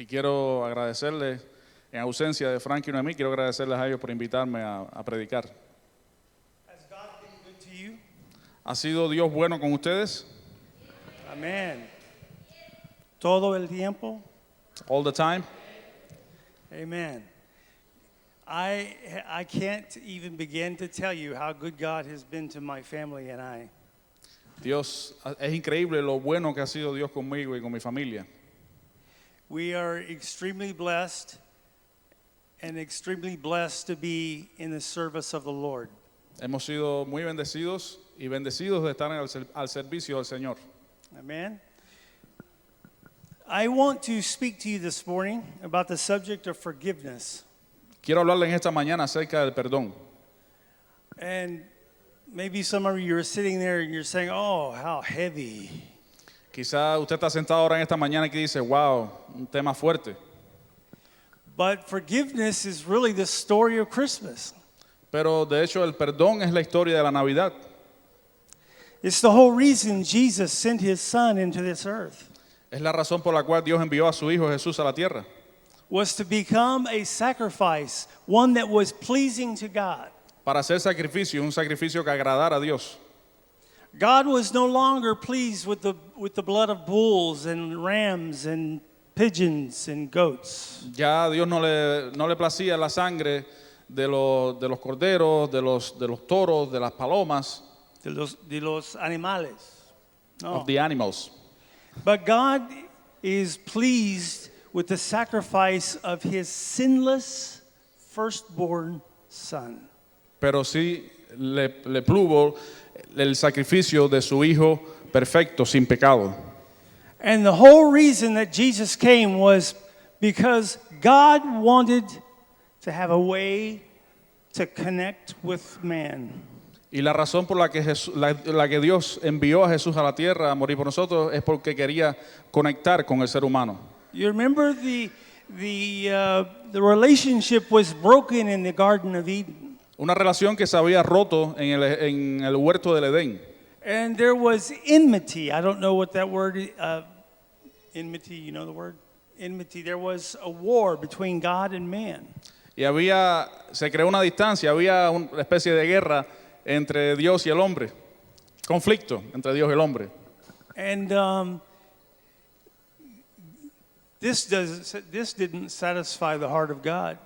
Y quiero agradecerles, en ausencia de Frank y Noemí, quiero agradecerles a ellos por invitarme a predicar. Has God been good to you? ¿Ha sido Dios bueno con ustedes? Amen. Todo el tiempo? All the time. Amen. I can't even begin to tell you how good God has been to my family and I. Dios, es increíble lo bueno que ha sido Dios conmigo y con mi familia. We are extremely blessed and extremely blessed to be in the service of the Lord. Hemos sido muy bendecidos y bendecidos de estar al servicio del Señor. Amen. I want to speak to you this morning about the subject of forgiveness. Quiero hablarles en esta mañana acerca del perdón. And maybe some of you are sitting there and you're saying, oh, how heavy. Quizá usted está sentado ahora en esta mañana y que dice, wow, un tema fuerte. But forgiveness is really the story of Christmas. Pero de hecho el perdón es la historia de la Navidad. It's the whole reason Jesus sent his son into this earth. Es la razón por la cual Dios envió a su Hijo Jesús a la tierra. Was to become a sacrifice, one that was pleasing to God. Para hacer sacrificio, un sacrificio que agradara a Dios. God was no longer pleased with the blood of bulls and rams and pigeons and goats. Ya a Dios no le placía la sangre de los corderos, de los toros, de las palomas, De los animales. No. of the animals. But God is pleased with the sacrifice of his sinless firstborn son. Pero sí le plugo el sacrificio de su Hijo perfecto, sin pecado. And the whole reason that Jesus came was because God wanted to have a way to connect with man. Y la razón por la que Dios envió a Jesús a la tierra a morir por nosotros es porque quería conectar con el ser humano. You remember the relationship was broken in the Garden of Eden. Una relación que se había roto en el huerto del Edén. And there was enmity. I don't know what that word enmity, you know the word? Enmity. There was a war between God and man. Y se creó una distancia, había una especie de guerra entre Dios y el hombre. Conflicto entre Dios y el hombre. And this didn't satisfy the heart of God.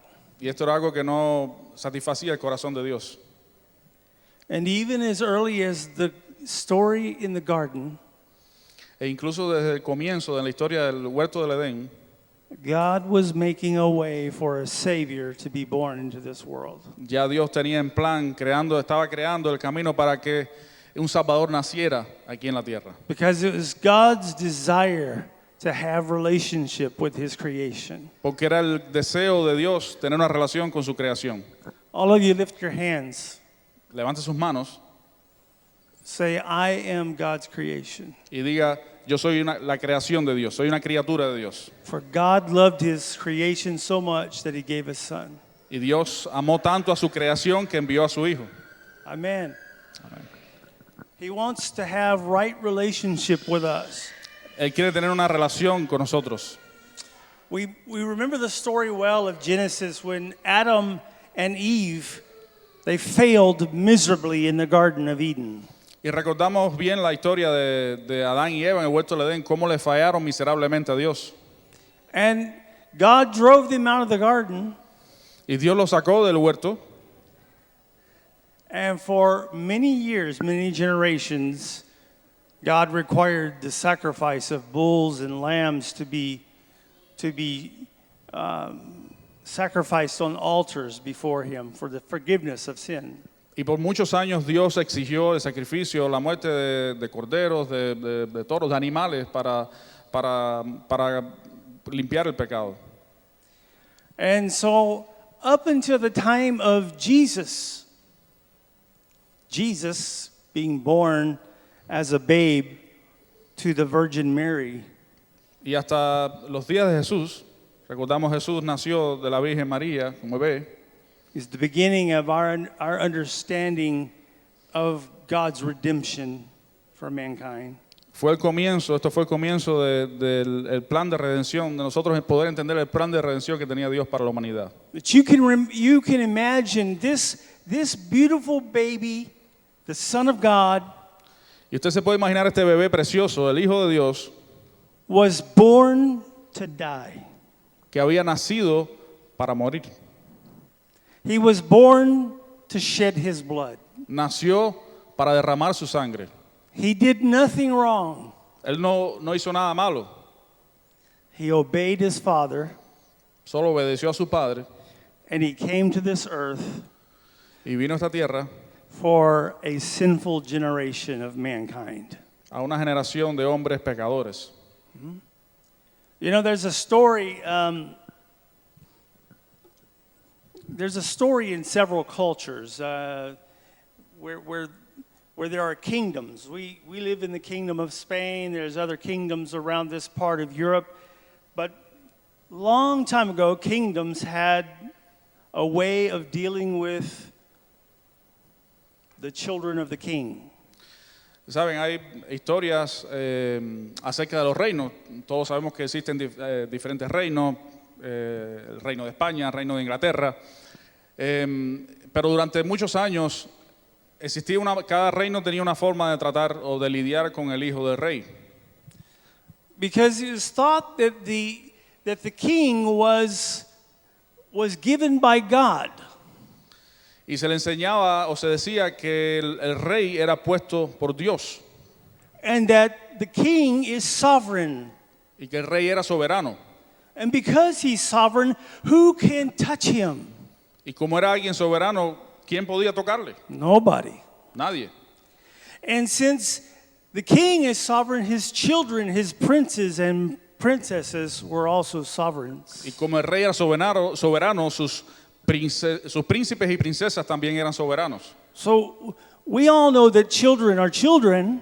Y esto era algo que no satisfacía el corazón de Dios. And even as early as the story in the garden, E incluso desde el comienzo de la historia del huerto del Edén, God was making a way for a Savior to be born into this world. ya Dios tenía en plan, estaba creando el camino para que un Salvador naciera aquí en la tierra. Because it was God's desire to have relationship with his creation. Porque era el deseo de Dios tener una relación con su creación. All of you lift your hands. Levante sus manos Say, I am God's creation. y diga, yo soy la creación de Dios, soy una criatura de Dios. For God loved his creation so much that he gave his son. Y Dios amó tanto a su creación que envió a su Hijo. Amen. He wants to have right relationship with us. Él quiere tener una relación con nosotros. We remember the story well of Genesis when Adam and Eve, they failed miserably in the Garden of Eden. Y recordamos bien la historia de Adán y Eva en el huerto del Edén, cómo le fallaron miserablemente a Dios. And God drove them out of the garden. Y Dios los sacó del huerto. And for many years, many generations, God required the sacrifice of bulls and lambs to be sacrificed on altars before him for the forgiveness of sin. Y por muchos años Dios exigió el sacrificio, la muerte de corderos, de toros, de animales para limpiar el pecado. And so up until the time of Jesus being born as a babe to the Virgin Mary, Y hasta los días de Jesús, recordamos Jesús nació de la Virgen María como bebé, is the beginning of our understanding of God's redemption for mankind. Esto fue el comienzo del el plan de redención, de nosotros poder entender el plan de redención que tenía Dios para la humanidad. That you can imagine this beautiful baby, the Son of God, Y usted se puede imaginar este bebé precioso, el Hijo de Dios, was born to die. que había nacido para morir. He was born to shed his blood. Nació para derramar su sangre. He did nothing wrong. Él no hizo nada malo, He obeyed his Father, solo obedeció a su padre and he came to this earth y vino a esta tierra for a sinful generation of mankind. a una generación de hombres pecadores. You know, there's a story. There's a story in several cultures where there are kingdoms. We live in the kingdom of Spain. There's other kingdoms around this part of Europe. But long time ago, kingdoms had a way of dealing with the children of the king. Saben, hay historias acerca de los reinos. Todos sabemos que existen diferentes reinos, el reino de España, el reino de Inglaterra. Pero durante muchos años cada reino tenía una forma de tratar o de lidiar con el hijo del rey. Because it was thought that the king was given by God. Y se le enseñaba o se decía que el rey era puesto por Dios And that the king is sovereign. y que el rey era soberano. And because he's sovereign, who can touch him? Y como era alguien soberano, ¿quién podía tocarle? Nobody. Nadie. And since the king is sovereign, his children, his princes and princesses were also sovereigns. Y como el rey era soberano, sus príncipes y princesas también eran soberanos. So we all know that children are children,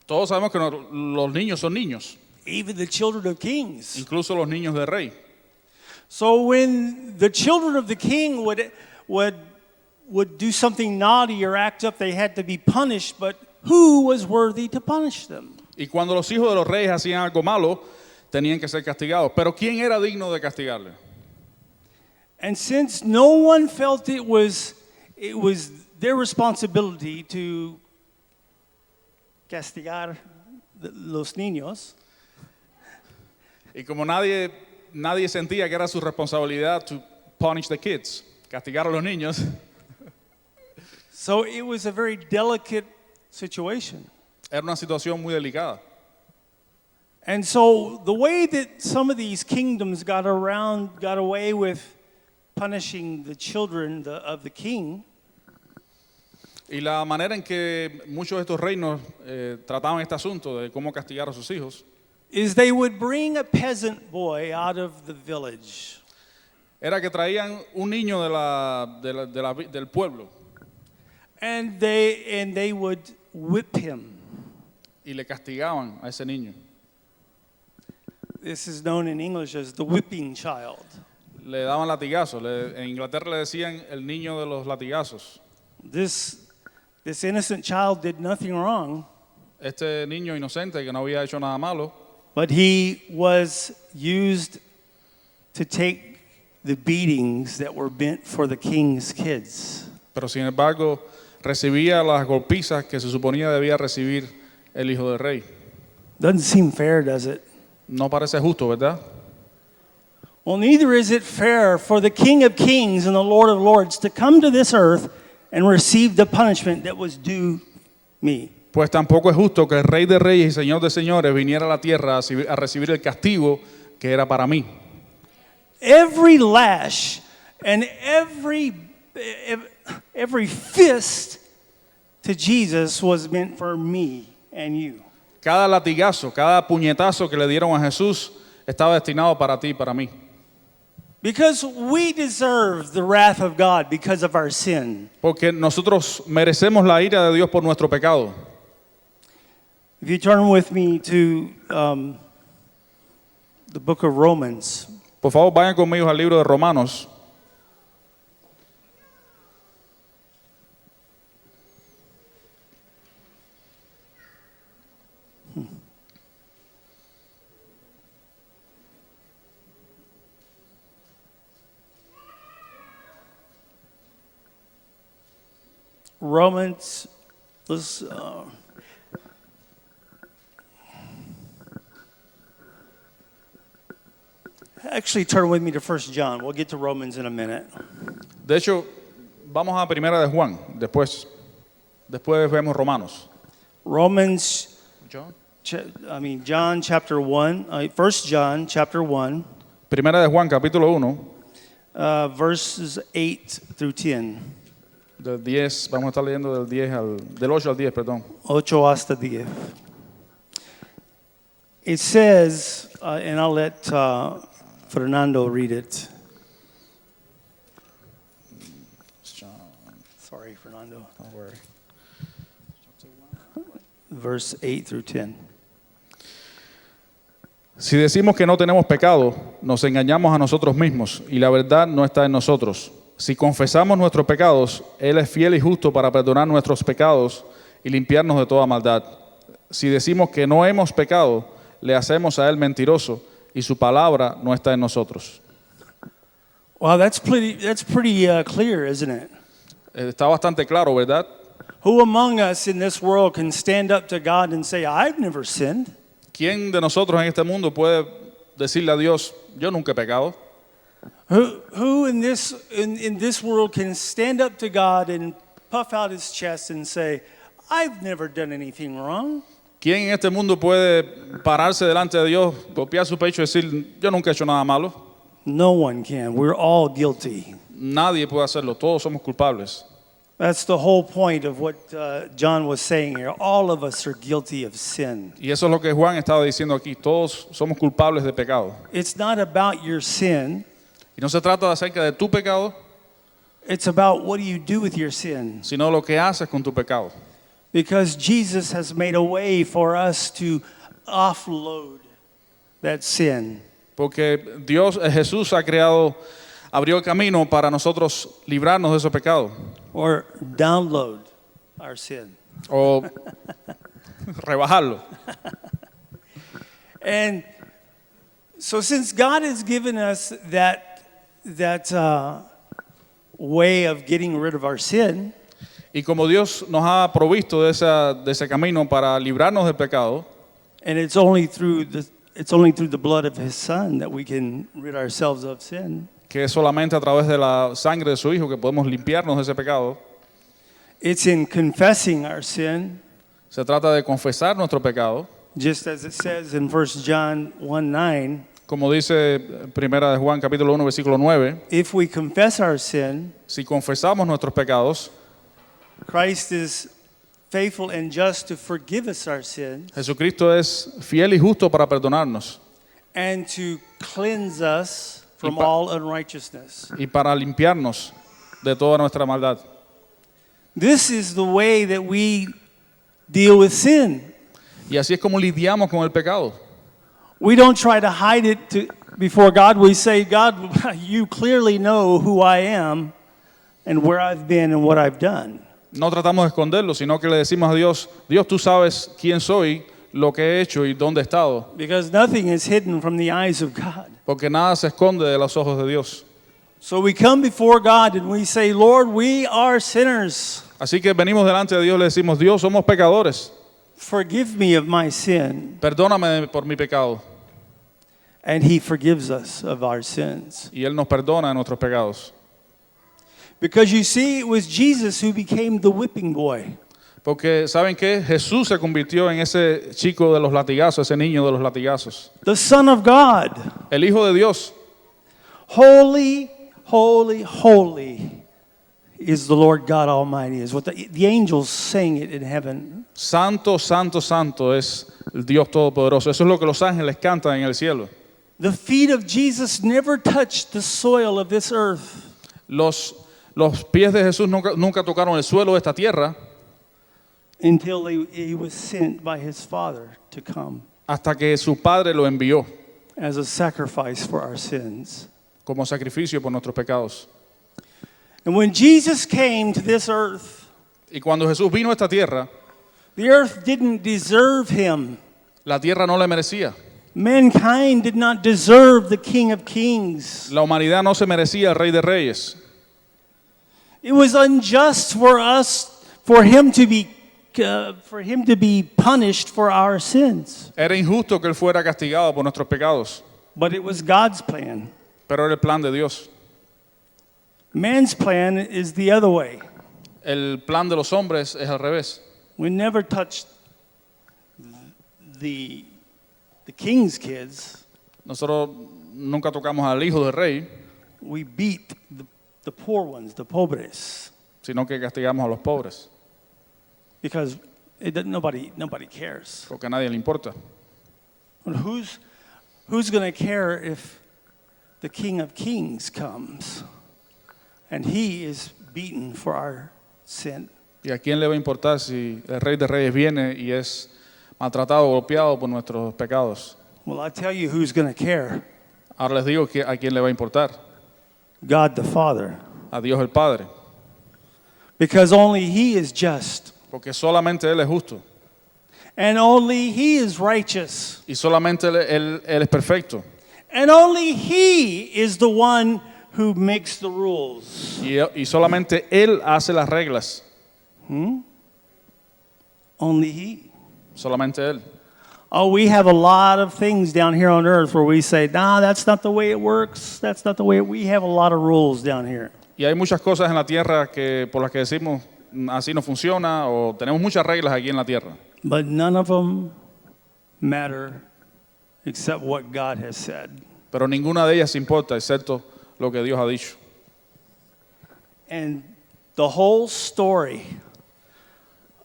Todos sabemos que los niños son niños, even the children of kings. incluso los niños del rey. So when the children of the king would do something naughty or act up, they had to be punished, but who was worthy to punish them? Y cuando los hijos de los reyes hacían algo malo, tenían que ser castigados. Pero ¿quién era digno de castigarle? And since no one felt it was their responsibility to castigar los niños, Y como nadie sentía que era su responsabilidad to punish the kids, castigar a los niños, so it was a very delicate situation. era una situación muy delicada. And so the way that some of these kingdoms got away with punishing the children of the king, Y la manera en que muchos de estos reinos trataban este asunto de cómo castigar a sus hijos, is they would bring a peasant boy out of the village. era que traían un niño del pueblo And they would whip him. y le castigaban a ese niño. This is known in English as the whipping child. Le daban latigazos. En Inglaterra le decían el niño de los latigazos. This innocent child did nothing wrong, Este niño inocente que no había hecho nada malo, but he was used to take the beatings that were meant for the king's kids. pero sin embargo recibía las golpizas que se suponía debía recibir el hijo del rey. Doesn't seem fair, does it? No parece justo, ¿verdad? Well, neither is it fair for the King of Kings and the Lord of Lords to come to this earth and receive the punishment that was due me. Pues tampoco es justo que el Rey de Reyes y Señor de Señores viniera a la tierra a recibir el castigo que era para mí. Every lash and every fist to Jesus was meant for me and you. Cada latigazo, cada puñetazo que le dieron a Jesús estaba destinado para ti y para mí. Because we deserve the wrath of God because of our sin. Porque nosotros merecemos la ira de Dios por nuestro pecado. If you turn with me to the book of Romans. Por favor, vayan conmigo al libro de Romanos. Romans, let's, actually turn with me to 1 John. We'll get to Romans in a minute. De hecho, vamos a Primera de Juan, después vemos Romanos. Romans, John. John chapter 1, 1 John chapter 1, Primera de Juan, capítulo 1, verses 8 through 10. del 10, vamos a estar leyendo del 8 al 10, perdón. 8 hasta 10. It says, and I'll let Fernando read it. Sorry, Fernando. Don't worry. Verse 8 through 10. Si decimos que no tenemos pecado, nos engañamos a nosotros mismos y la verdad no está en nosotros. Si confesamos nuestros pecados, Él es fiel y justo para perdonar nuestros pecados y limpiarnos de toda maldad. Si decimos que no hemos pecado, le hacemos a Él mentiroso y su palabra no está en nosotros. Wow, that's pretty clear, isn't it? Está bastante claro, ¿verdad? Who among us in this world can stand up to God and say, I've never sinned? ¿Quién de nosotros en este mundo puede decirle a Dios, yo nunca he pecado? Who in this world can stand up to God and puff out his chest and say, I've never done anything wrong? ¿Quién en este mundo puede pararse delante de Dios, golpear su pecho y decir, yo nunca he hecho nada malo? No one can. We're all guilty. Nadie puede hacerlo, todos somos culpables. That's the whole point of what John was saying here. All of us are guilty of sin. Y eso es lo que Juan estaba diciendo aquí, todos somos culpables de pecado. It's not about your sin. Y no se trata acerca de tu pecado, It's about what do you do with your sin. sino lo que haces con tu pecado. Because Jesus has made a way for us to offload that sin. Porque Jesús abrió el camino para nosotros librarnos de esos pecados. Or download our sin. O rebajarlo. And so since God has given us that way of getting rid of our sin, Y como Dios nos ha provisto de ese camino para librarnos del pecado, and it's only through the blood of his son that we can rid ourselves of sin. que es solamente a través de la sangre de su Hijo que podemos limpiarnos de ese pecado, It's in confessing our sin, se trata de confesar nuestro pecado, just as it says in 1 John 1:9, como dice Primera de Juan capítulo 1 versículo 9, if we confess our sin, si confesamos nuestros pecados, Christ is faithful and just to forgive us our sins Jesucristo es fiel y justo para perdonarnos and to cleanse us from Y pa- all unrighteousness. y para limpiarnos de toda nuestra maldad. This is the way that we deal with sin. Y así es como lidiamos con el pecado. We don't try to hide it before God. We say, God, you clearly know who I am and where I've been and what I've done. No tratamos de esconderlo, sino que le decimos a Dios, Dios, tú sabes quién soy, lo que he hecho y dónde he estado. Because nothing is hidden from the eyes of God. Porque nada se esconde de los ojos de Dios. So we come before God and we say, Lord, we are sinners. Así que venimos delante de Dios y le decimos, Dios, somos pecadores. Forgive me of my sin. Perdóname por mi pecado. And he forgives us of our sins. Y Él nos perdona de nuestros pecados. Because you see, it was Jesus who became the whipping boy. Porque, ¿saben qué? Jesús se convirtió en ese chico de los latigazos, ese niño de los latigazos. The Son of God. El Hijo de Dios. Holy, holy, holy is the Lord God Almighty. Is what the angels sing it in heaven. Santo, santo, santo es el Dios Todopoderoso. Eso es lo que los ángeles cantan en el cielo. The feet of Jesus never touched the soil of this earth. Los pies de Jesús nunca tocaron el suelo de esta tierra Until he was sent by his Father to come hasta que su Padre lo envió as a sacrifice for our sins. como sacrificio por nuestros pecados. And when Jesus came to this earth, Y cuando Jesús vino a esta tierra, the earth didn't deserve him. La tierra no le merecía. Mankind did not deserve the King of Kings. La humanidad no se merecía el Rey de Reyes. It was unjust for us, for him to be punished for our sins. Era injusto que Él fuera castigado por nuestros pecados, But it was God's plan. pero era el plan de Dios. Man's plan is the other way. El plan de los hombres es al revés. We never touched the king's kids. Nosotros nunca tocamos al hijo del rey, We beat the poor ones, the pobres, sino que castigamos a los pobres, because nobody cares. porque a nadie le importa. But who's going to care if the King of Kings comes and he is beaten for our sin? ¿Y a quién le va a importar si el Rey de Reyes viene y es maltratado, golpeado por nuestros pecados? Well, I tell you who's going to care. Ahora les digo que a quién le va a importar. God the Father. A Dios el Padre, Because only he is just. porque solamente Él es justo And only he is righteous. y solamente Él es perfecto And only he is the one who makes the rules. y solamente Él hace las reglas, Only he. solamente Él. Oh, we have a lot of things down here on earth where we say, nah, that's not the way it works. That's not the way we have a lot of rules down here. Y hay muchas cosas en la tierra que por las que decimos así no funciona o tenemos muchas reglas aquí en la tierra, But none of them matter except what God has said. pero ninguna de ellas importa excepto lo que Dios ha dicho. And the whole story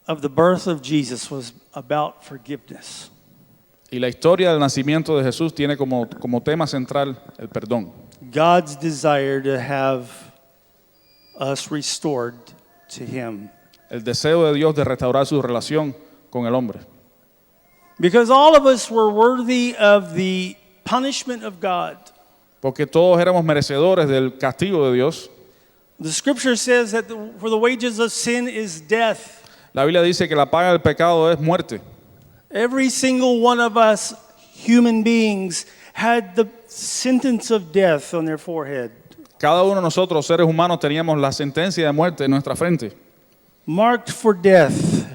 of the birth of Jesus was about forgiveness. Y la historia del nacimiento de Jesús tiene como tema central el perdón. God's desire to have us restored to him. El deseo de Dios de restaurar su relación con el hombre. Because all of us were worthy of the punishment of God. Porque todos éramos merecedores del castigo de Dios. The scripture says that for the wages of sin is death. La Biblia dice que la paga del pecado es muerte. Every single one of us human beings had the sentence of death on their forehead. Cada uno de nosotros, seres humanos, teníamos la sentencia de muerte en nuestra frente. Marked for death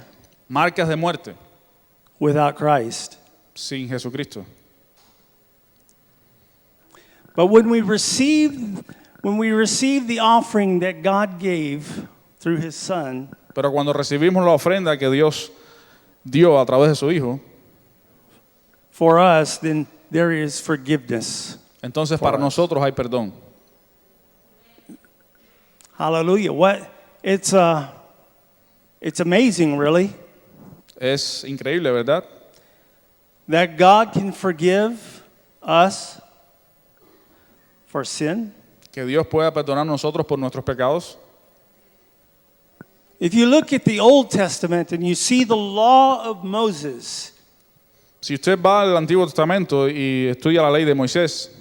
Marcas de muerte without Christ. sin Jesucristo. But when we received the offering that God gave through his son, Pero cuando recibimos la ofrenda que Dios dio a través de su Hijo, for us, then there is forgiveness. entonces para nosotros hay perdón. Hallelujah. It's amazing, really, Es increíble, ¿verdad? that God can forgive us for sin. Que Dios pueda perdonar a nosotros por nuestros pecados. If you look at the Old Testament and you see the law of Moses, Si usted va al Antiguo Testamento y estudia la ley de Moisés,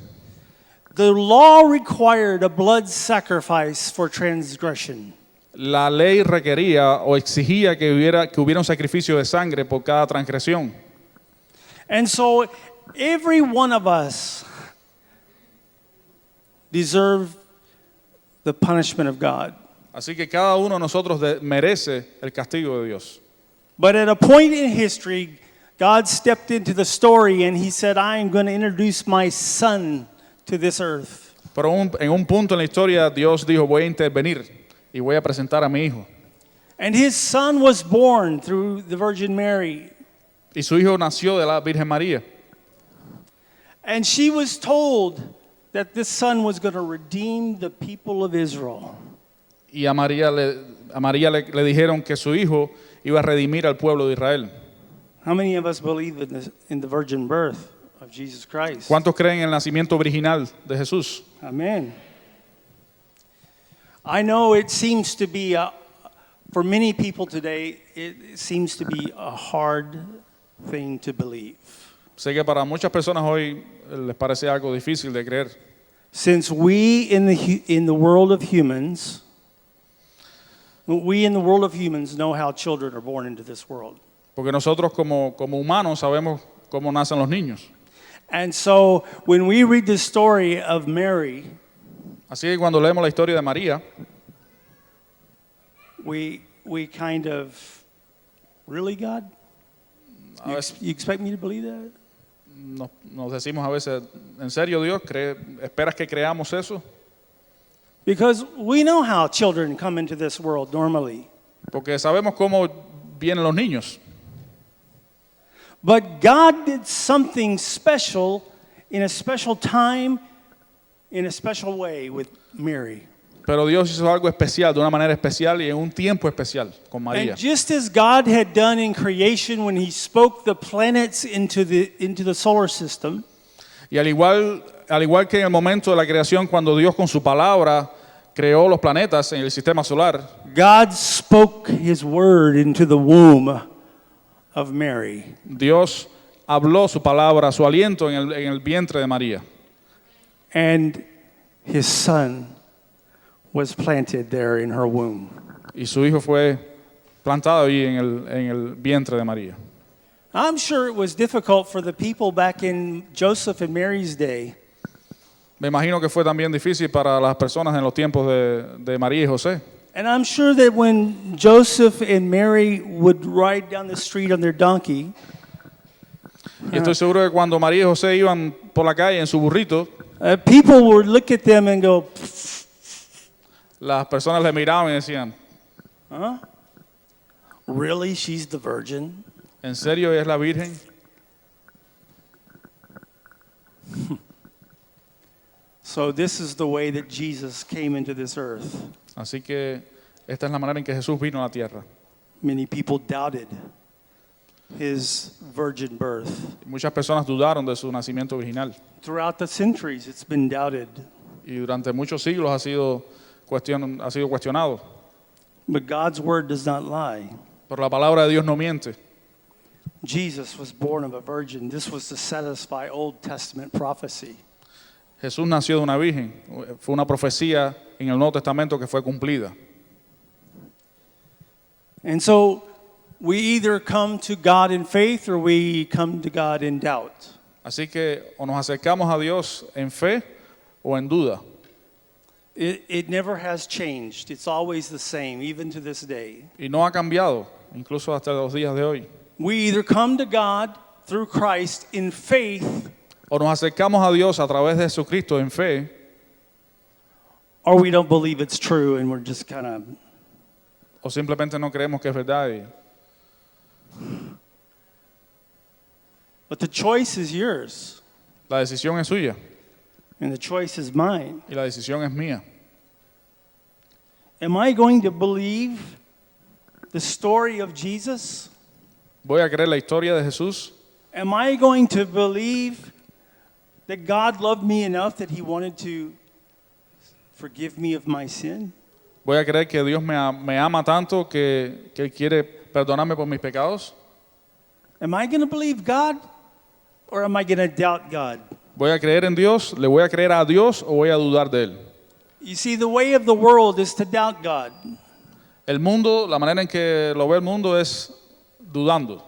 the law required a blood sacrifice for transgression. la ley requería o exigía que hubiera un sacrificio de sangre por cada transgresión. And so every one of us deserve the punishment of God. Así que cada uno de nosotros merece el castigo de Dios. But at a point in history, God stepped into the story and he said, I am going to introduce my son to this earth. Pero en un punto en la historia Dios dijo, voy a intervenir y voy a presentar a mi hijo. And his son was born through the Virgin Mary. Y su hijo nació de la Virgen María. And she was told that this son was going to redeem the people of Israel. Y a María le dijeron que su hijo iba a redimir al pueblo de Israel. How many of us believe in the virgin birth of Jesus Christ? ¿Cuántos creen en el nacimiento original de Jesús? Amen. I know it seems to be, for many people today, it seems to be a hard thing to believe. Sé que para muchas personas hoy les parece algo difícil de creer. Since we in the world of humans, know how children are born into this world. Porque nosotros como humanos sabemos cómo nacen los niños. And so when we read the story of Mary, Así que cuando leemos la historia de María, we kind of, really, God? a veces You expect me to believe that? nos decimos a veces, ¿en serio Dios? ¿Esperas que creamos eso? Because we know how children come into this world normally. Porque sabemos cómo vienen los niños. But God did something special in a special time, in a special way with Mary. Pero Dios hizo algo especial, de una manera especial y en un tiempo especial con María. And just as God had done in creation when he spoke the planets into the solar system, Y al igual que en el momento de la creación, cuando Dios con su palabra creó los planetas en el sistema solar, God spoke his word into the womb of Mary. Dios habló su palabra, su aliento en el vientre de María. And his son was planted there in her womb. Y su hijo fue plantado ahí en el vientre de María. I'm sure it was difficult for the people back in Joseph and Mary's day Me imagino que fue también difícil para las personas en los tiempos de María y José. And I'm sure that when Joseph and Mary would ride down the street on their donkey, Y estoy seguro que cuando María y José iban por la calle en su burrito, people would look at them and go, las personas le miraban y decían, huh? Really? She's the virgin? ¿en serio ella es la Virgen? So this is the way that Jesus came into this earth. Así que esta es la manera en que Jesús vino a la tierra. Many people doubted his virgin birth. Muchas personas dudaron de su nacimiento virginal. Throughout the centuries, it's been doubted. Y durante muchos siglos ha sido cuestionado. But God's word does not lie. Pero la palabra de Dios no miente. Jesus was born of a virgin. This was to satisfy Old Testament prophecy. Jesús nació de una virgen. Fue una profecía en el Nuevo Testamento que fue cumplida. And so we either come to God in faith or we come to God in doubt. Así que o nos acercamos a Dios en fe o en duda. It never has changed. It's always the same, even to this day. Y no ha cambiado, incluso hasta los días de hoy. We either come to God through Christ in faith O nos acercamos a Dios a través de Jesucristo en fe, or we don't believe it's true and we're just kind of. o simplemente no creemos que es verdad. But the choice is yours La decisión es suya and the choice is mine. y la decisión es mía. Am I going to believe the story of Jesus? ¿Voy a creer la historia de Jesús? Am I going to believe that God loved me enough that he wanted to forgive me of my sin? ¿Voy a creer que Dios me ama tanto que Él quiere perdonarme por mis pecados? Am I going to believe God or am I going to doubt God? ¿Voy a creer en Dios? ¿Le voy a creer a Dios o voy a dudar de Él? You see, the way of the world is to doubt God. El mundo, la manera en que lo ve el mundo es dudando.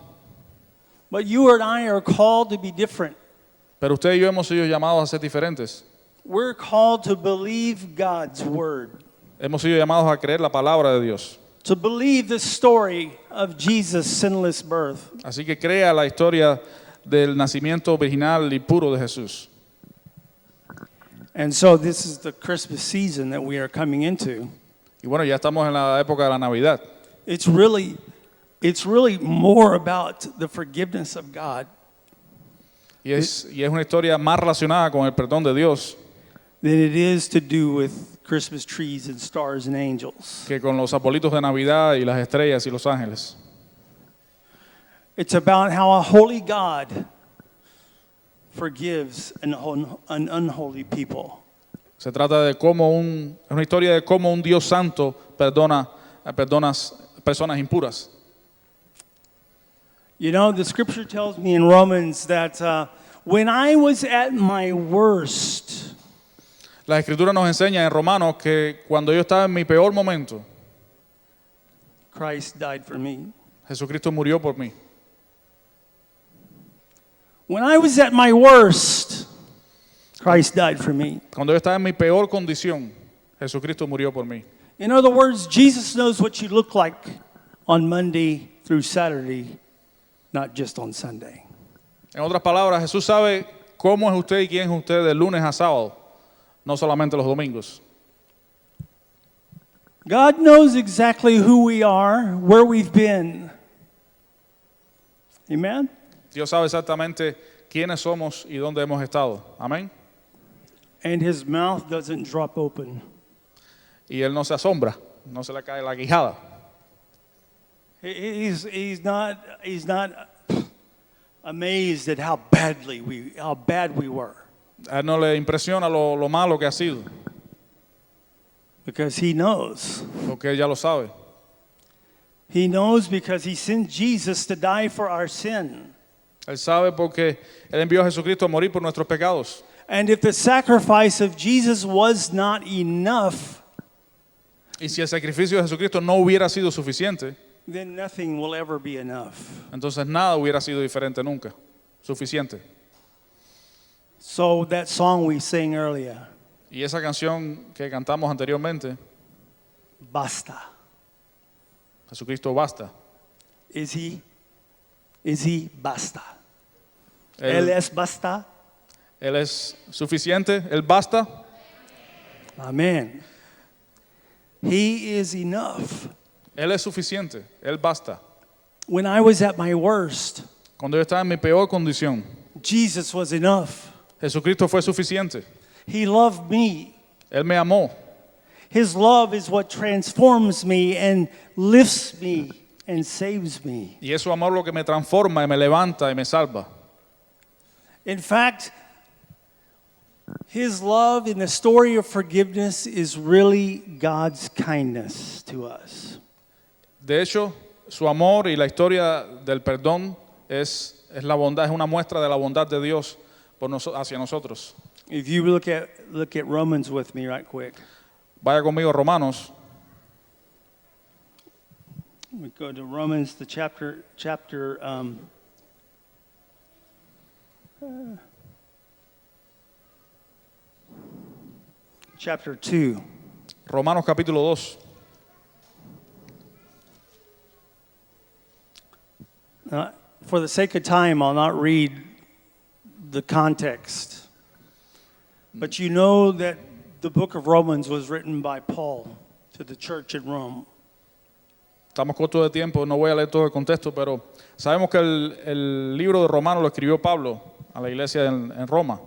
But you and I are called to be different. Pero usted y yo hemos sido llamados a ser diferentes. We're called to believe God's word, Hemos sido llamados a creer la palabra de Dios. to believe the story of Jesus' sinless birth. Así que crea la historia del nacimiento original y puro de Jesús. And so this is the Christmas season that we are coming into. Y bueno, ya estamos en la época de la Navidad. It's really more about the forgiveness of God Y es una historia más relacionada con el perdón de Dios than it is to do with Christmas trees and stars and angels. que con los arbolitos de Navidad y las estrellas y los ángeles. It's about how a holy God forgives an unholy people. Se trata de es una historia de cómo un Dios santo perdona personas impuras. You know, the scripture tells me in Romans that when I was at my worst, La Escritura nos enseña en Romanos que cuando yo estaba en mi peor momento, Christ died for me. Jesucristo murió por mí. When I was at my worst, Christ died for me. Cuando yo estaba en mi peor condición, Jesucristo murió por mí. In other words, Jesus knows what you look like on Monday through Saturday, not just on Sunday. En otras palabras, Jesús sabe cómo es usted y quién es usted de lunes a sábado, no solamente los domingos. God knows exactly who we are, where we've been. Amen? Dios sabe exactamente quiénes somos y dónde hemos estado. Amén. And his mouth doesn't drop open. Y Él no se asombra, no se le cae la quijada. He's not amazed at how bad we were. A Él no le impresiona lo malo que ha sido, Because he knows. porque Él ya lo sabe. He knows because he sent Jesus to die for our sin. Él sabe porque Él envió a Jesucristo a morir por nuestros pecados. And if the sacrifice of Jesus was not enough, Y si el sacrificio de Jesucristo no hubiera sido suficiente, then nothing will ever be enough. entonces nada hubiera sido diferente nunca, suficiente. So that song we sang earlier, Y esa canción que cantamos anteriormente, basta. Jesucristo basta. Is he basta? Él es basta. Él es suficiente, Él basta. Amen. He is enough. Él es suficiente, Él basta. When I was at my worst, Cuando yo estaba en mi peor condición, Jesus was enough. Jesucristo fue suficiente. He loved me. Él me amó. His love is what transforms me and lifts me and saves me. Y es su amor lo que me transforma y me levanta y me salva. In fact, his love in the story of forgiveness is really God's kindness to us. De hecho, su amor y la historia del perdón es la bondad, es una muestra de la bondad de Dios hacia nosotros. If you look at Romans with me right quick. Vaya conmigo, Romanos. We go to Romans, the chapter 2. Romanos capítulo 2. For the sake of time, I'll not read the context. But you know that the book of Romans was written by Paul to the church in Rome. Estamos cortos de tiempo, no voy a leer todo el contexto, pero sabemos que el libro de Romanos lo escribió Pablo a la iglesia en Roma.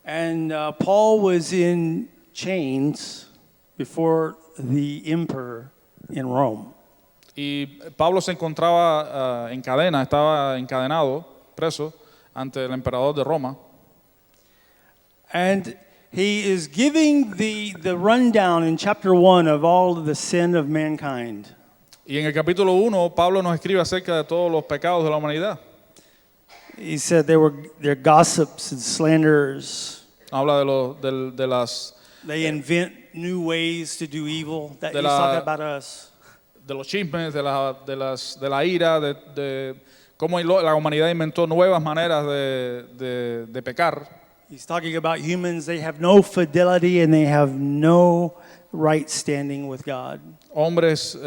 And Paul was in chains before the emperor in Rome. Y Pablo se encontraba en cadena, estaba encadenado, preso, ante el emperador de Roma. And he is giving the rundown in chapter 1 of all of the sin of mankind. Y en el capítulo 1, Pablo nos escribe acerca de todos los pecados de la humanidad. He said they're gossips and slanderers. Habla de las They invent new ways to do evil. That he's la- talking about us. de los chismes, de la ira, de cómo la humanidad inventó nuevas maneras de pecar. He's talking about humans. They have no fidelity and they have no right standing with God. Hombres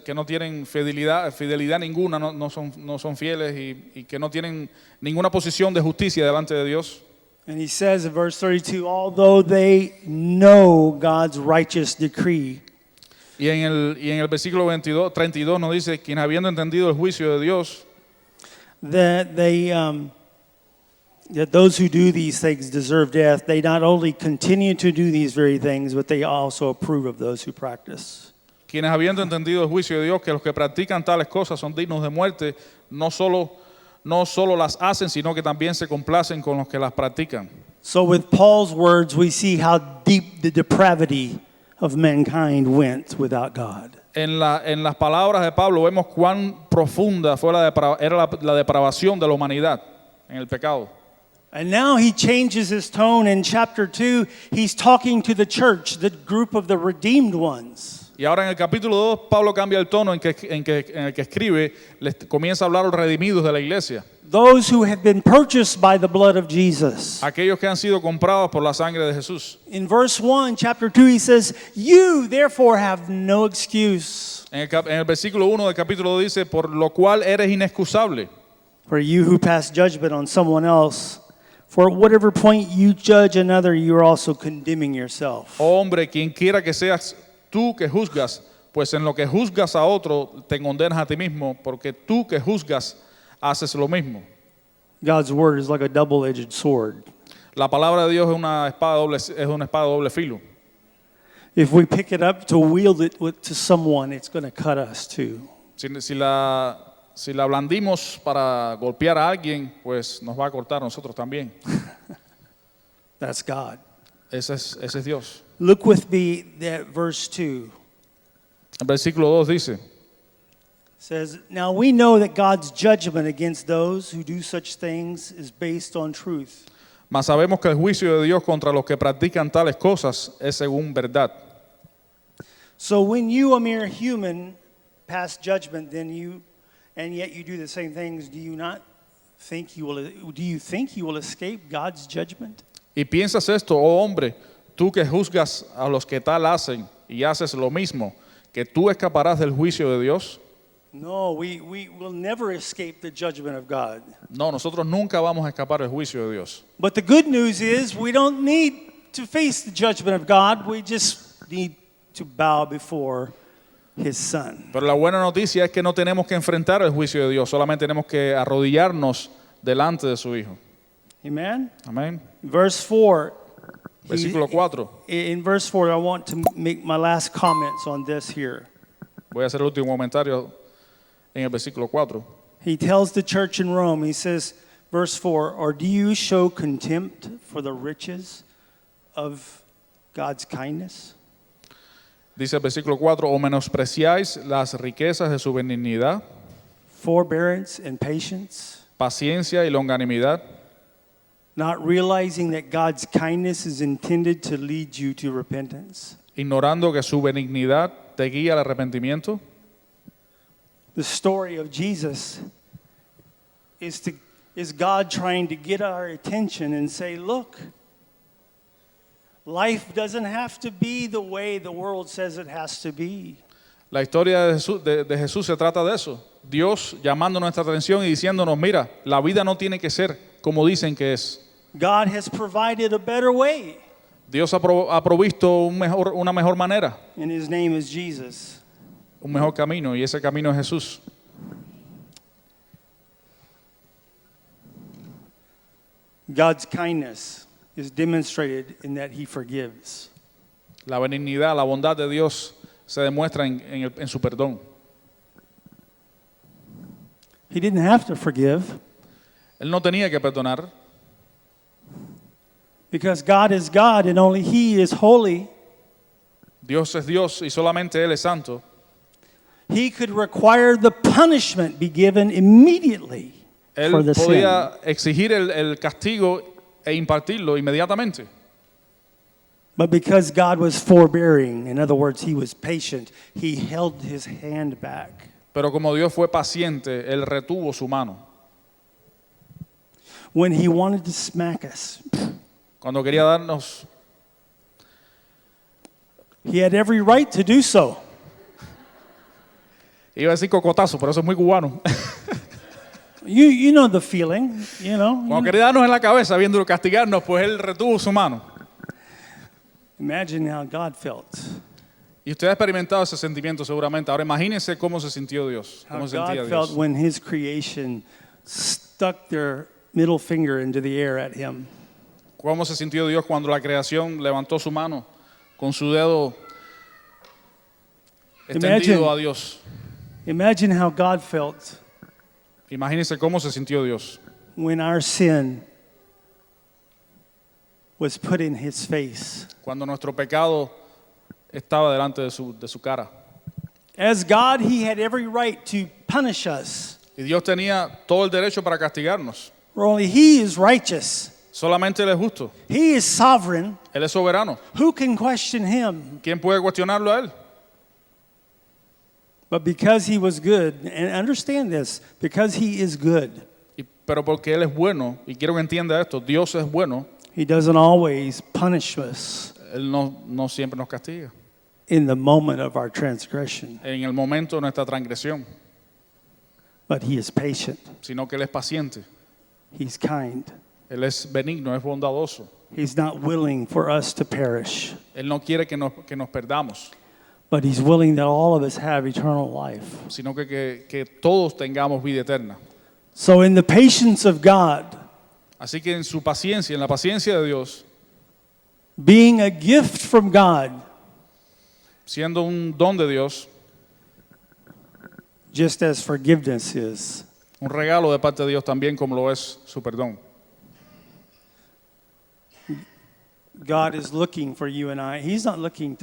que no tienen fidelidad ninguna, no son fieles y que no tienen ninguna posición de justicia delante de Dios. And he says in verse 32, although they know God's righteous decree, Y en el versículo 32 nos dice, quien habiendo entendido el juicio de Dios, that those who do these things deserve death, they not only continue to do these very things, but they also approve of those who practice. quienes habiendo entendido el juicio de Dios, que los que practican tales cosas son dignos de muerte, no solo las hacen, sino que también se complacen con los que las practican. So with Paul's words, we see how deep the depravity of mankind went without God. En las palabras de Pablo vemos cuán profunda fue era la depravación de la humanidad en el pecado. And now he changes his tone in chapter 2. He's talking to the church, the group of the redeemed ones. Y ahora en el capítulo 2, Pablo cambia el tono en el que escribe, comienza a hablar a los redimidos de la iglesia. Those who have been purchased by the blood of Jesus. Aquellos que han sido comprados por la sangre de Jesús. In verse 1, chapter 2, he says, "You therefore have no excuse. En el versículo 1 del capítulo 2 dice, por lo cual eres inexcusable. For you who pass judgment on someone else, for at whatever point you judge another, you are also condemning yourself." Oh hombre, quien quiera que seas tú que juzgas, pues en lo que juzgas a otro te condenas a ti mismo, porque tú que juzgas haces lo mismo. God's word is like a double-edged sword. La palabra de Dios es una espada de doble filo. If we pick it up to wield it to someone, it's going to cut us too. Si la blandimos para golpear a alguien, pues nos va a cortar a nosotros también. That's God. Ese es Dios. Look with me at verse 2. El versículo 2 dice, It says, "Now we know that God's judgment against those who do such things is based on truth." mas sabemos que el juicio de Dios contra los que practican tales cosas es según verdad. So when you, a mere human, pass judgment, and yet you do the same things, do you think you will escape God's judgment? Y piensas esto, oh hombre, tú que juzgas a los que tal hacen y haces lo mismo, que tú escaparás del juicio de Dios. No, we will never escape the judgment of God. No, nosotros nunca vamos a escapar del juicio de Dios. But the good news is we don't need to face the judgment of God. We just need to bow before His Son. Pero la buena noticia es que no tenemos que enfrentar el juicio de Dios, solamente tenemos que arrodillarnos delante de su Hijo. Amen? Amén. Verse 4. Versículo 4. In verse 4, I want to make my last comments on this here. Voy a hacer el último comentario en el versículo 4. He tells the church in Rome, he says, verse 4, "Or do you show contempt for the riches of God's kindness?" Dice el versículo 4, o menospreciáis las riquezas de su benignidad, Forbearance and patience, paciencia y longanimidad, not realizing that God's kindness is intended to lead you to repentance. ignorando que su benignidad te guía al arrepentimiento. The story of Jesus is God trying to get our attention and say, look, life doesn't have to be the way the world says it has to be. La historia de Jesús se trata de eso. Dios llamando nuestra atención y diciéndonos, mira, la vida no tiene que ser como dicen que es. God has provided a better way. Dios ha provisto una mejor manera, And His name is Jesus. un mejor camino, y ese camino es Jesús. God's kindness is demonstrated in that He forgives. La benignidad, la bondad de Dios se demuestra en su perdón. He didn't have to forgive Él no tenía que perdonar, because God is God and only He is holy. Dios es Dios y solamente Él es santo. He could require the punishment be given immediately Él for the sin. podía exigir el castigo e impartirlo inmediatamente. But because God was forbearing, in other words, He was patient, He held His hand back. Pero como Dios fue paciente, Él retuvo su mano. When He wanted to smack us, Cuando quería darnos, He had every right to do so. iba a decir cocotazo, pero eso es muy cubano. You know the feeling, you know. Cuando quería darnos en la cabeza, viéndolo castigarnos, pues Él retuvo su mano. Imagine how God felt. Y usted ha experimentado ese sentimiento seguramente. Ahora imagínense cómo se sintió Dios, How cómo se sentía God felt Dios. when His creation stuck their middle finger into the air at Him. Cómo se sintió Dios cuando la creación levantó su mano con su dedo extendido a Dios. Imagine how God felt Imagínense cómo se sintió Dios when our sin was put in His face. cuando nuestro pecado estaba delante de su cara. As God, He had every right to punish us. Y Dios tenía todo el derecho para castigarnos. For only He is righteous. Solamente Él es justo. He is sovereign. Él es soberano. Who can question Him? ¿Quién puede cuestionarlo a Él? But because he was good, and understand this, because he is good, Pero porque Él es bueno, y quiero que entienda esto, Dios es bueno, he doesn't always punish us Él no siempre nos castiga. in the moment of our transgression, En el momento de nuestra transgresión, but he is patient. sino que Él es paciente, He's kind. Él es benigno, es bondadoso. He's not willing for us to perish, Él no quiere que nos perdamos, but he's willing that all of us have eternal life. sino que todos tengamos vida eterna. So in the patience of God, Así que en su paciencia, en la paciencia de Dios, being a gift from God, siendo un don de Dios, just as forgiveness is, un regalo de parte de Dios también como lo es su perdón. God is looking for you and I. He's not looking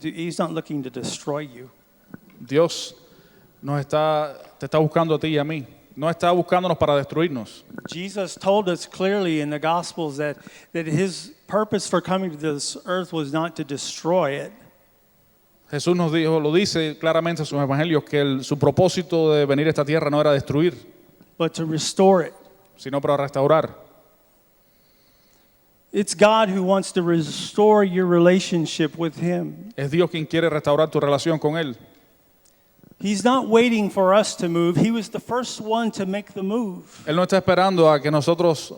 he's not looking to destroy you. Dios te está buscando a ti y a mí. No está buscándonos para destruirnos. Jesus told us clearly in the Gospels that his purpose for coming to this earth was not to destroy it, Jesús nos dijo, lo dice claramente en sus evangelios, que su propósito de venir a esta tierra no era destruir, but to restore it. sino para restaurar. It's God who wants to restore your relationship with him. Es Dios quien quiere restaurar tu relación con Él. He's not waiting for us to move. He was the first one to make the move. Él no está esperando a que nosotros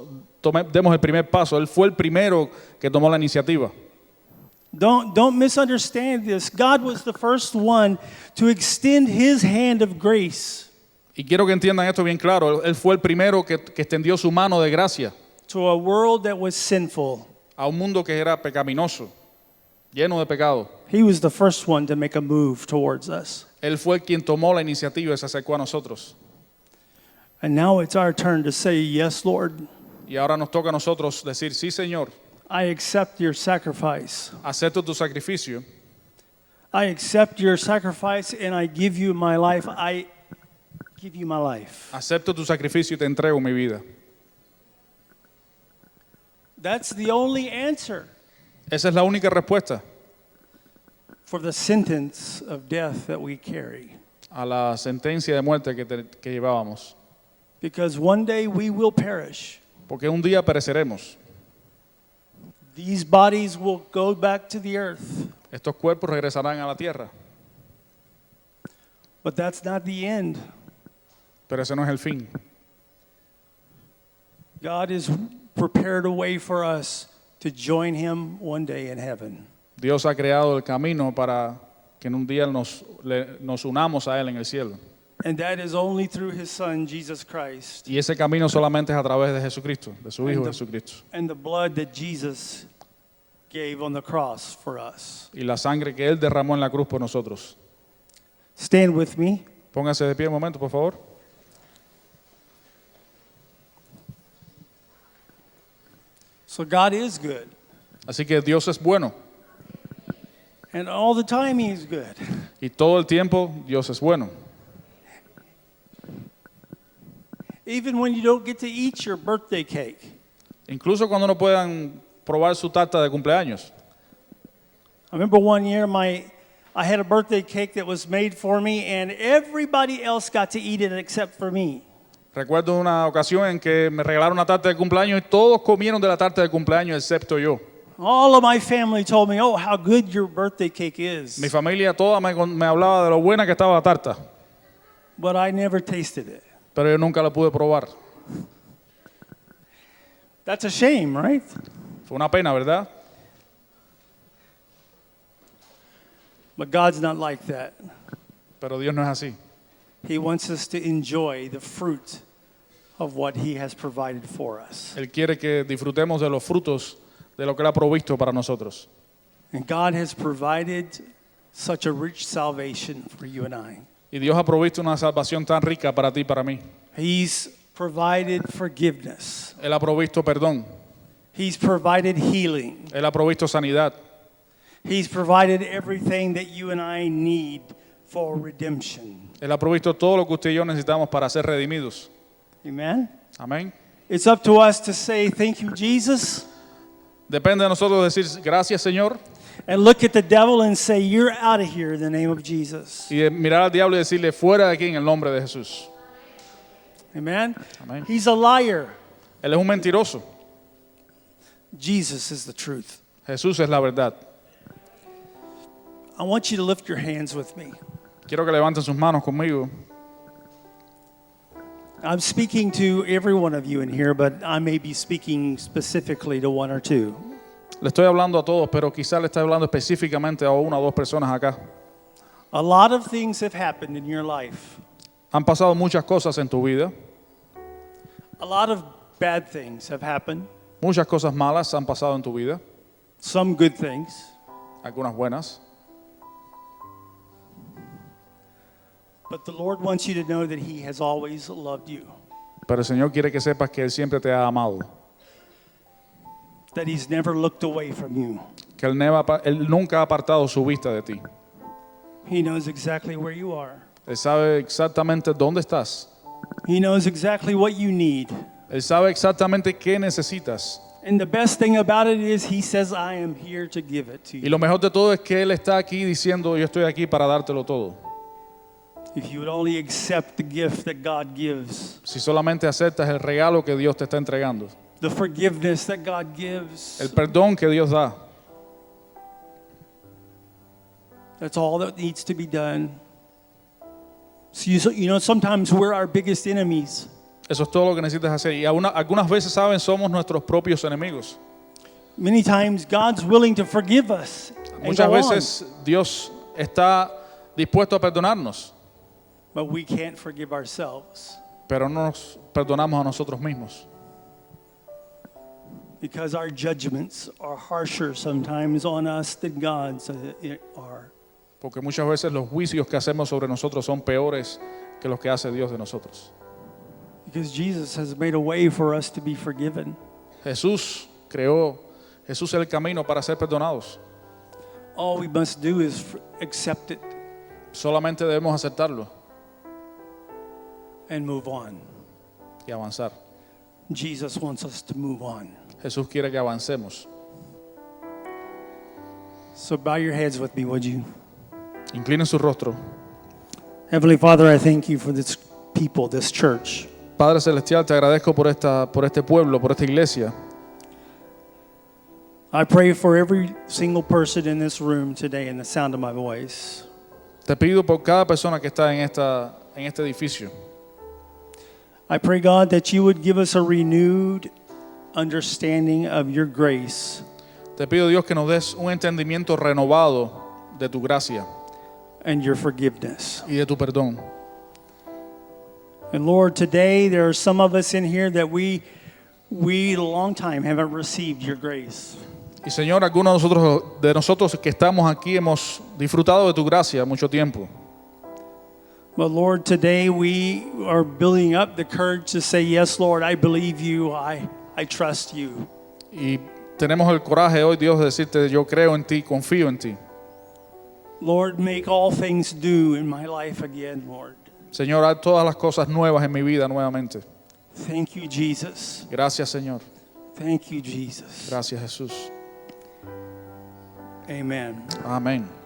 demos el primer paso. Él fue el primero que tomó la iniciativa. Don't misunderstand this. God was the first one to extend his hand of grace Y quiero que entiendan esto bien claro. Él fue el primero que extendió su mano de gracia to a world that was sinful. a un mundo que era pecaminoso, lleno de pecado. He was the first one to make a move towards us. Él fue quien tomó la iniciativa y se acercó a nosotros. And now it's our turn to say, yes, Lord, Y ahora nos toca a nosotros decir, sí, Señor, I accept your sacrifice. acepto tu sacrificio. I accept your sacrifice and I give you my life. I give you my life. Acepto tu sacrificio y te entrego mi vida. That's the only answer Esa es la única respuesta for the sentence of death that we carry. a la sentencia de muerte que llevábamos. Because one day we will perish. Porque un día pereceremos. These bodies will go back to the earth. Estos cuerpos regresarán a la tierra. But that's not the end. Pero ese no es el fin. God has prepared a way for us to join him one day in heaven. Dios ha creado el camino para que en un día nos unamos a Él en el cielo. And that is only through his son, Jesus Christ, Y ese camino solamente es a través de Jesucristo, de su Hijo Jesucristo. and the blood that Jesus gave on the cross for us. Y la sangre que Él derramó en la cruz por nosotros. Stand with me. Póngase de pie un momento, por favor. So God is good. Así que Dios es bueno. And all the time he's good. Y todo el tiempo Dios es bueno. Even when you don't get to eat your birthday cake. Incluso cuando no puedan probar su tarta de cumpleaños. I remember one year I had a birthday cake that was made for me and everybody else got to eat it except for me. Recuerdo una ocasión en que me regalaron una tarta de cumpleaños y todos comieron de la tarta de cumpleaños excepto yo. All of my family told me, "Oh, how good your birthday cake is." Mi familia toda me hablaba de lo buena que estaba la tarta, But I never tasted it. pero yo nunca la pude probar. That's a shame, right? Fue una pena, ¿verdad? But God's not like that. Pero Dios no es así. He wants us to enjoy the fruit of what he has provided for us. Él quiere que disfrutemos de los frutos de lo que Él ha provisto para nosotros. And God has provided such a rich salvation for you and I. Y Dios ha provisto una salvación tan rica para ti y para mí. He's provided forgiveness. Él ha provisto perdón. He's provided healing. Él ha provisto sanidad. He's provided everything that you and I need for redemption. Él ha provisto todo lo que usted y yo necesitamos para ser redimidos. Amen? Amén. It's up to us to say, thank you, Jesus. Depende de nosotros decir gracias, Señor. and look at the devil and say, "You're out of here in the name of Jesus." Y mirar al diablo y decirle, fuera de aquí en el nombre de Jesús. Amen? Amén. He's a liar. Él es un mentiroso. Jesus is the truth. Jesús es la verdad. I want you to lift your hands with me. Quiero que levanten sus manos conmigo. I'm speaking to every one of you in here, but I may be speaking specifically to one or two. Le estoy hablando a todos, pero quizás le estoy hablando específicamente a una o dos personas acá. A lot of things have happened in your life. Han pasado muchas cosas en tu vida. A lot of bad things have happened. Muchas cosas malas han pasado en tu vida. Some good things. Algunas buenas. But the Lord wants you to know that He has always loved you. Pero el Señor quiere que sepas que Él siempre te ha amado. That He's never looked away from you. Que Él nunca ha apartado su vista de ti. He knows exactly where you are. Él sabe exactamente dónde estás. He knows exactly what you need. Él sabe exactamente qué necesitas. And the best thing about it is He says, "I am here to give it to Y you." lo mejor de todo es que Él está aquí diciendo, yo estoy aquí para dártelo todo. If you would only accept the gift that God gives, Si solamente aceptas el regalo que Dios te está entregando. the forgiveness that God gives, El perdón que Dios da. that's all that needs to be done. So you know, sometimes we're our biggest enemies. Eso es todo lo que necesitas hacer. Y algunas veces, saben, somos nuestros propios enemigos. Many times God's willing to forgive us and Muchas go on, veces Dios está dispuesto a perdonarnos, but we can't forgive ourselves pero no nos perdonamos a nosotros mismos. because our judgments are harsher sometimes on us than God's are. Porque muchas veces los juicios que hacemos sobre nosotros son peores que los que hace Dios de nosotros. Because Jesus has made a way for us to be forgiven. Jesús es el camino para ser perdonados. All we must do is accept it Solamente debemos aceptarlo and move on. y avanzar. Jesus wants us to move on. Jesús quiere que avancemos. So bow your heads with me, would you? Inclinen su rostro. Heavenly Father, I thank you for this people, this church. Padre Celestial, te agradezco por este pueblo, por esta iglesia. I pray for every single person in this room today in the sound of my voice. Te pido por cada persona que está en este edificio. I pray, God, that you would give us a renewed understanding of your grace Te pido, Dios, que nos des un entendimiento renovado de tu gracia and your forgiveness. y de tu perdón. And Lord, today there are some of us in here that we a long time haven't received your grace. Y Señor, algunos de nosotros que estamos aquí hemos disfrutado de tu gracia mucho tiempo. But Lord, today we are building up the courage to say, yes, Lord, I believe you, I trust you. Y tenemos el coraje hoy, Dios, de decirte, yo creo en ti, confío en ti. Lord, make all things new in my life again, Lord. Señor, haz todas las cosas nuevas en mi vida nuevamente. Thank you, Jesus. Gracias, Señor. Thank you, Jesus. Gracias, Jesús. Amen. Amén.